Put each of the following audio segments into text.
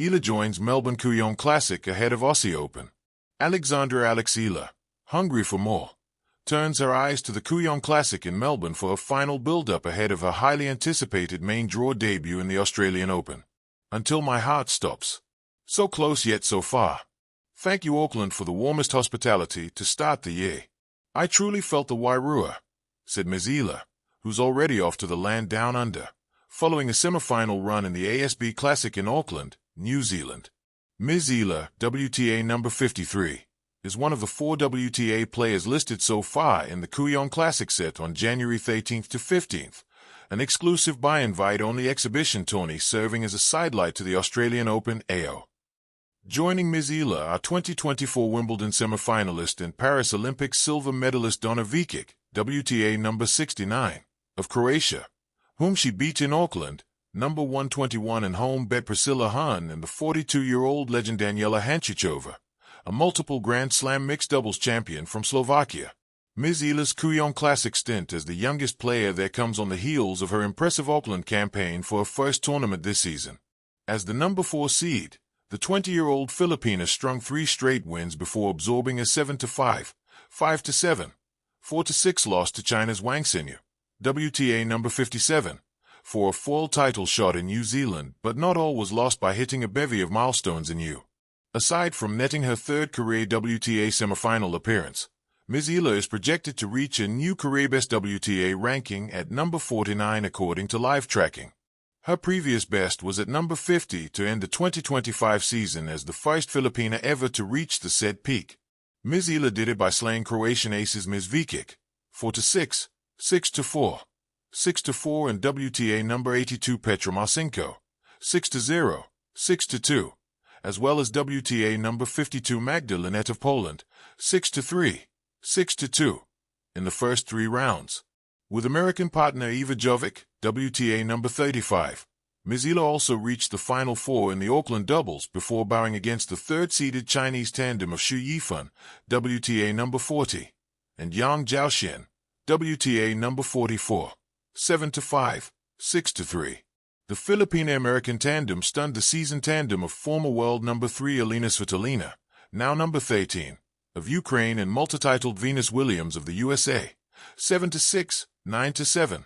Eala joins Melbourne Kooyong Classic ahead of Aussie Open. Alex Eala, hungry for more, turns her eyes to the Kooyong Classic in Melbourne for a final build-up ahead of her highly anticipated main draw debut in the Australian Open. Until my heart stops. So close yet so far. Thank you Auckland for the warmest hospitality to start the year. I truly felt the Wairua, said Ms. Eala, who's already off to the land down under, following a semi-final run in the ASB Classic in Auckland, New Zealand. Ms. Eala, WTA number 53, is one of the 4 WTA players listed so far in the Kooyong Classic set on January 13th to 15th, an exclusive by-invite-only exhibition tourney serving as a sidelight to the Australian Open AO. Joining Ms. Eala are 2024 Wimbledon semi-finalist and Paris Olympics silver medalist Donna Vekic, WTA number 69, of Croatia, whom she beat in Auckland, number 121 and home bet Priscilla Hahn, and the 42-year-old legend Daniela Hančičová, a multiple Grand Slam mixed doubles champion from Slovakia. Ms. Eala's Kooyong Classic stint as the youngest player there comes on the heels of her impressive Auckland campaign for her first tournament this season. As the number 4 seed, the 20-year-old Filipina strung 3 straight wins before absorbing a 7-5, 5-7, 4-6 loss to China's Wang Xinyu, WTA number 57, for a full title shot in New Zealand, but not all was lost by hitting a bevy of milestones in U. Aside from netting her 3rd career WTA semi-final appearance, Ms. Eala is projected to reach a new career-best WTA ranking at number 49 according to live tracking. Her previous best was at number 50 to end the 2025 season as the first Filipina ever to reach the said peak. Ms. Eala did it by slaying Croatian aces Ms. Vekic, 4-6, 6-4, 6-4 and WTA number 82 Petra Marcinko, 6-0, 6-2, as well as WTA number 52 Magda Linette of Poland, 6-3, 6-2, in the first 3 rounds. With American partner Iva Jovic, WTA number 35, Ms. Eala also reached the Final 4 in the Auckland doubles before bowing against the 3rd-seeded Chinese tandem of Xu Yifan, WTA number 40, and Yang Zhaoxian, WTA number 44, 7-5, 6-3. The Filipino-American tandem stunned the seasoned tandem of former world number 3 Elina Svitolina, now number 13, of Ukraine, and multi-titled Venus Williams of the USA, 7-6, 9-7,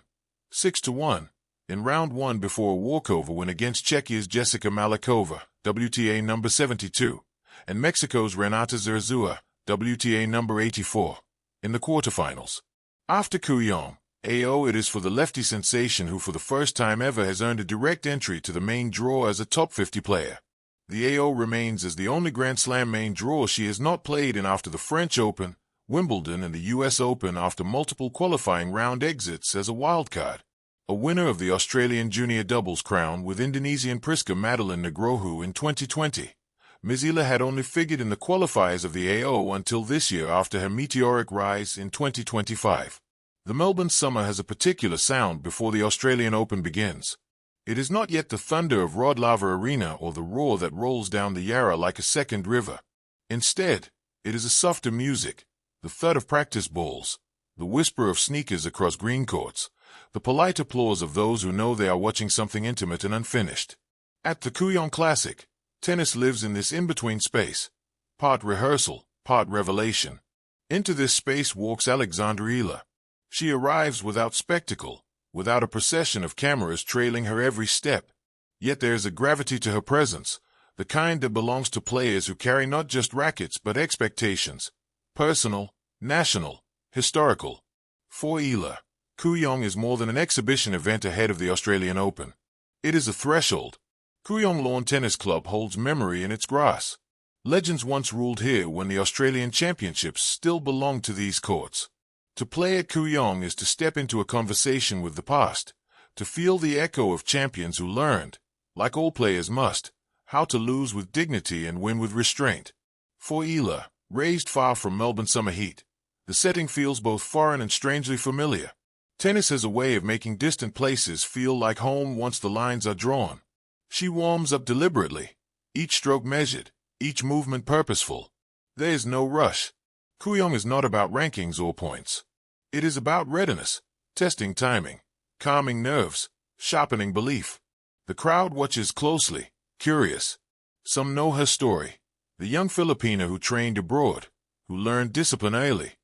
6-1, in round 1 before a walkover win against Czechia's Jessica Malikova, WTA number 72, and Mexico's Renata Zurzuela, WTA number 84, in the quarterfinals. After Kooyong, AO, it is for the lefty sensation who for the first time ever has earned a direct entry to the main draw as a top 50 player. The AO remains as the only Grand Slam main draw she has not played in after the French Open, Wimbledon and the US Open after multiple qualifying round exits as a wildcard. A winner of the Australian Junior Doubles crown with Indonesian Priska Madeline Nugroho in 2020, Ms. Eala had only figured in the qualifiers of the AO until this year after her meteoric rise in 2025. The Melbourne summer has a particular sound before the Australian Open begins. It is not yet the thunder of Rod Laver Arena or the roar that rolls down the Yarra like a second river. Instead, it is a softer music, the thud of practice balls, the whisper of sneakers across green courts, the polite applause of those who know they are watching something intimate and unfinished. At the Kooyong Classic, tennis lives in this in-between space, part rehearsal, part revelation. Into this space walks Alexandra Eala. She arrives without spectacle, without a procession of cameras trailing her every step. Yet there is a gravity to her presence, the kind that belongs to players who carry not just rackets but expectations, personal, national, historical. For Eala, Kooyong is more than an exhibition event ahead of the Australian Open. It is a threshold. Kooyong Lawn Tennis Club holds memory in its grass. Legends once ruled here when the Australian Championships still belonged to these courts. To play at Kooyong is to step into a conversation with the past, to feel the echo of champions who learned, like all players must, how to lose with dignity and win with restraint. For Eala, raised far from Melbourne summer heat, the setting feels both foreign and strangely familiar. Tennis has a way of making distant places feel like home once the lines are drawn. She warms up deliberately, each stroke measured, each movement purposeful. There is no rush. Kooyong is not about rankings or points. It is about readiness, testing timing, calming nerves, sharpening belief. The crowd watches closely, curious. Some know her story. The young Filipina who trained abroad, who learned discipline early,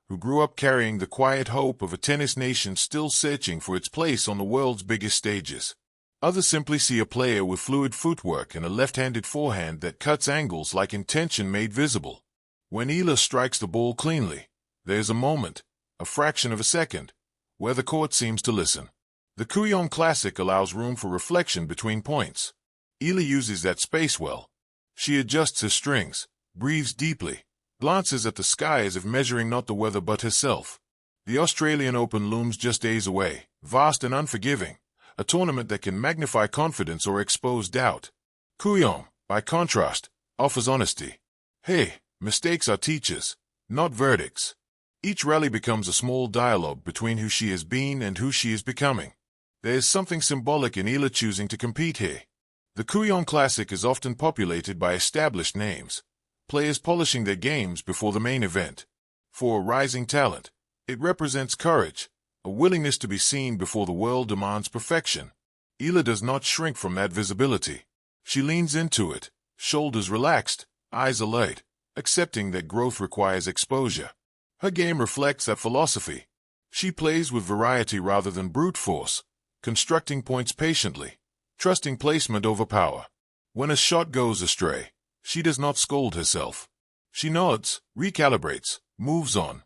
who grew up carrying the quiet hope of a tennis nation still searching for its place on the world's biggest stages. Others simply see a player with fluid footwork and a left-handed forehand that cuts angles like intention made visible. When Eala strikes the ball cleanly, there's a moment, a fraction of a second, where the court seems to listen. The Kooyong Classic allows room for reflection between points. Eala uses that space well. She adjusts her strings, breathes deeply, glances at the sky as if measuring not the weather but herself. The Australian Open looms just days away, vast and unforgiving, a tournament that can magnify confidence or expose doubt. Kooyong, by contrast, offers honesty. Hey, mistakes are teachers, not verdicts. Each rally becomes a small dialogue between who she has been and who she is becoming. There is something symbolic in Eala choosing to compete here. The Kooyong Classic is often populated by established names, players polishing their games before the main event. For a rising talent, it represents courage, a willingness to be seen before the world demands perfection. Eala does not shrink from that visibility. She leans into it, shoulders relaxed, eyes alert, accepting that growth requires exposure. Her game reflects that philosophy. She plays with variety rather than brute force, constructing points patiently, trusting placement over power. When a shot goes astray, she does not scold herself. She nods, recalibrates, moves on.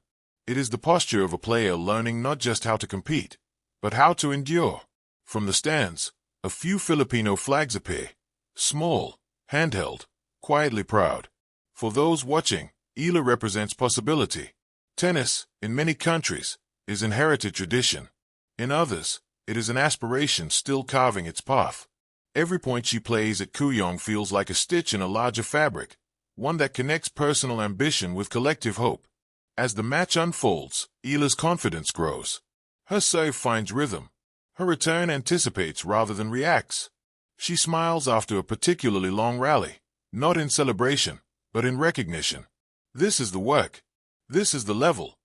It is the posture of a player learning not just how to compete, but how to endure. From the stands, a few Filipino flags appear, small, handheld, quietly proud. For those watching, Eala represents possibility. Tennis, in many countries, is inherited tradition. In others, it is an aspiration still carving its path. Every point she plays at Kooyong feels like a stitch in a larger fabric, one that connects personal ambition with collective hope. As the match unfolds, Eala's confidence grows. Her serve finds rhythm. Her return anticipates rather than reacts. She smiles after a particularly long rally, not in celebration, but in recognition. This is the work. This is the level.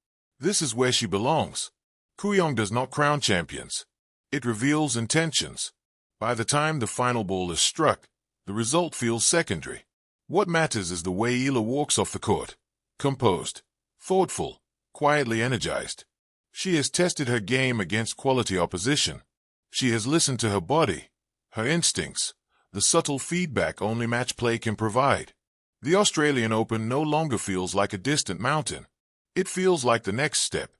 This is where she belongs. Kooyong does not crown champions. It reveals intentions. By the time the final ball is struck, the result feels secondary. What matters is the way Eala walks off the court. Composed, thoughtful, quietly energized. She has tested her game against quality opposition. She has listened to her body, her instincts, the subtle feedback only match play can provide. The Australian Open no longer feels like a distant mountain. It feels like the next step,